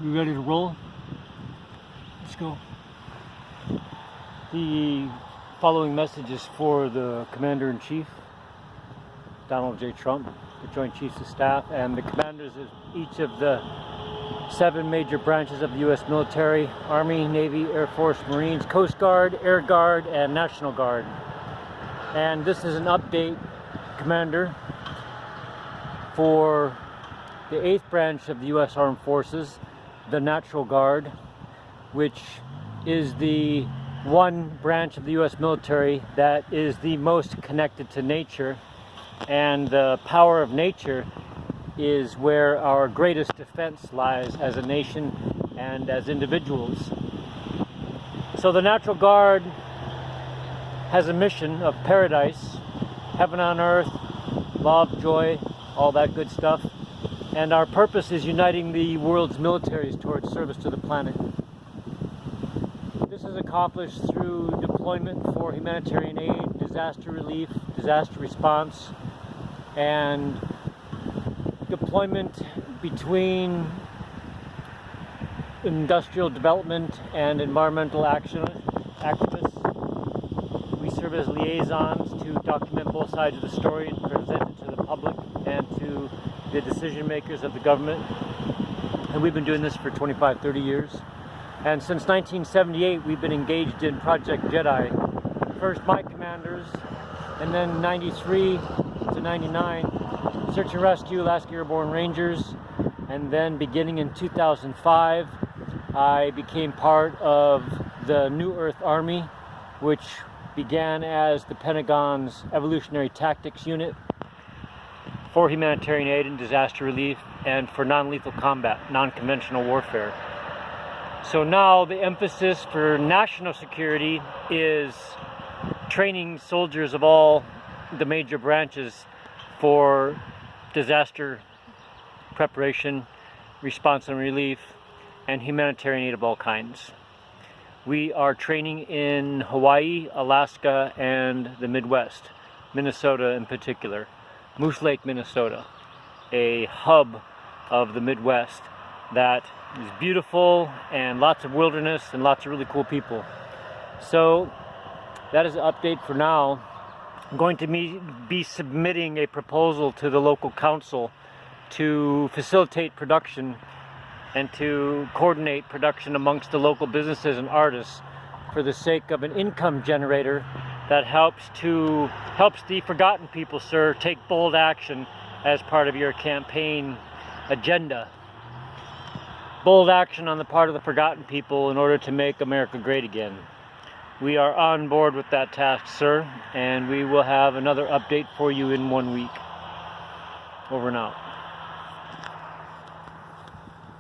We ready to roll? Let's go. The following message is for the Commander-in-Chief, Donald J. Trump, the Joint Chiefs of Staff, and the commanders of each of the 7 major branches of the U.S. military: Army, Navy, Air Force, Marines, Coast Guard, Air Guard, and National Guard. And this is an update, Commander, for the 8th branch of the U.S. Armed Forces, the National Guard, which is the one branch of the U.S. military that is the most connected to nature, and the power of nature is where our greatest defense lies as a nation and as individuals. So the National Guard has a mission of paradise, heaven on earth, love, joy, all that good stuff. And our purpose is uniting the world's militaries towards service to the planet. This is accomplished through deployment for humanitarian aid, disaster relief, disaster response, and deployment between industrial development and environmental activists. We serve as liaisons to document both sides of the story and present it to the public and to the decision makers of the government. And we've been doing this for 25-30 years. And since 1978, we've been engaged in Project Jedi. First my commanders, and then 93 to 99, Search and Rescue, Alaska Airborne Rangers. And then beginning in 2005, I became part of the New Earth Army, which began as the Pentagon's Evolutionary Tactics Unit for humanitarian aid and disaster relief, and for non-lethal combat, non-conventional warfare. So now the emphasis for national security is training soldiers of all the major branches for disaster preparation, response and relief, and humanitarian aid of all kinds. We are training in Hawaii, Alaska, and the Midwest, Minnesota in particular. Moose Lake, Minnesota, a hub of the Midwest that is beautiful and lots of wilderness and lots of really cool people. So that is an update for now. I'm going to be submitting a proposal to the local council to facilitate production and to coordinate production amongst the local businesses and artists for the sake of an income generator that helps the forgotten people, sir, take bold action as part of your campaign agenda. Bold action on the part of the forgotten people in order to make America great again. We are on board with that task, sir, and we will have another update for you in 1 week. Over and out.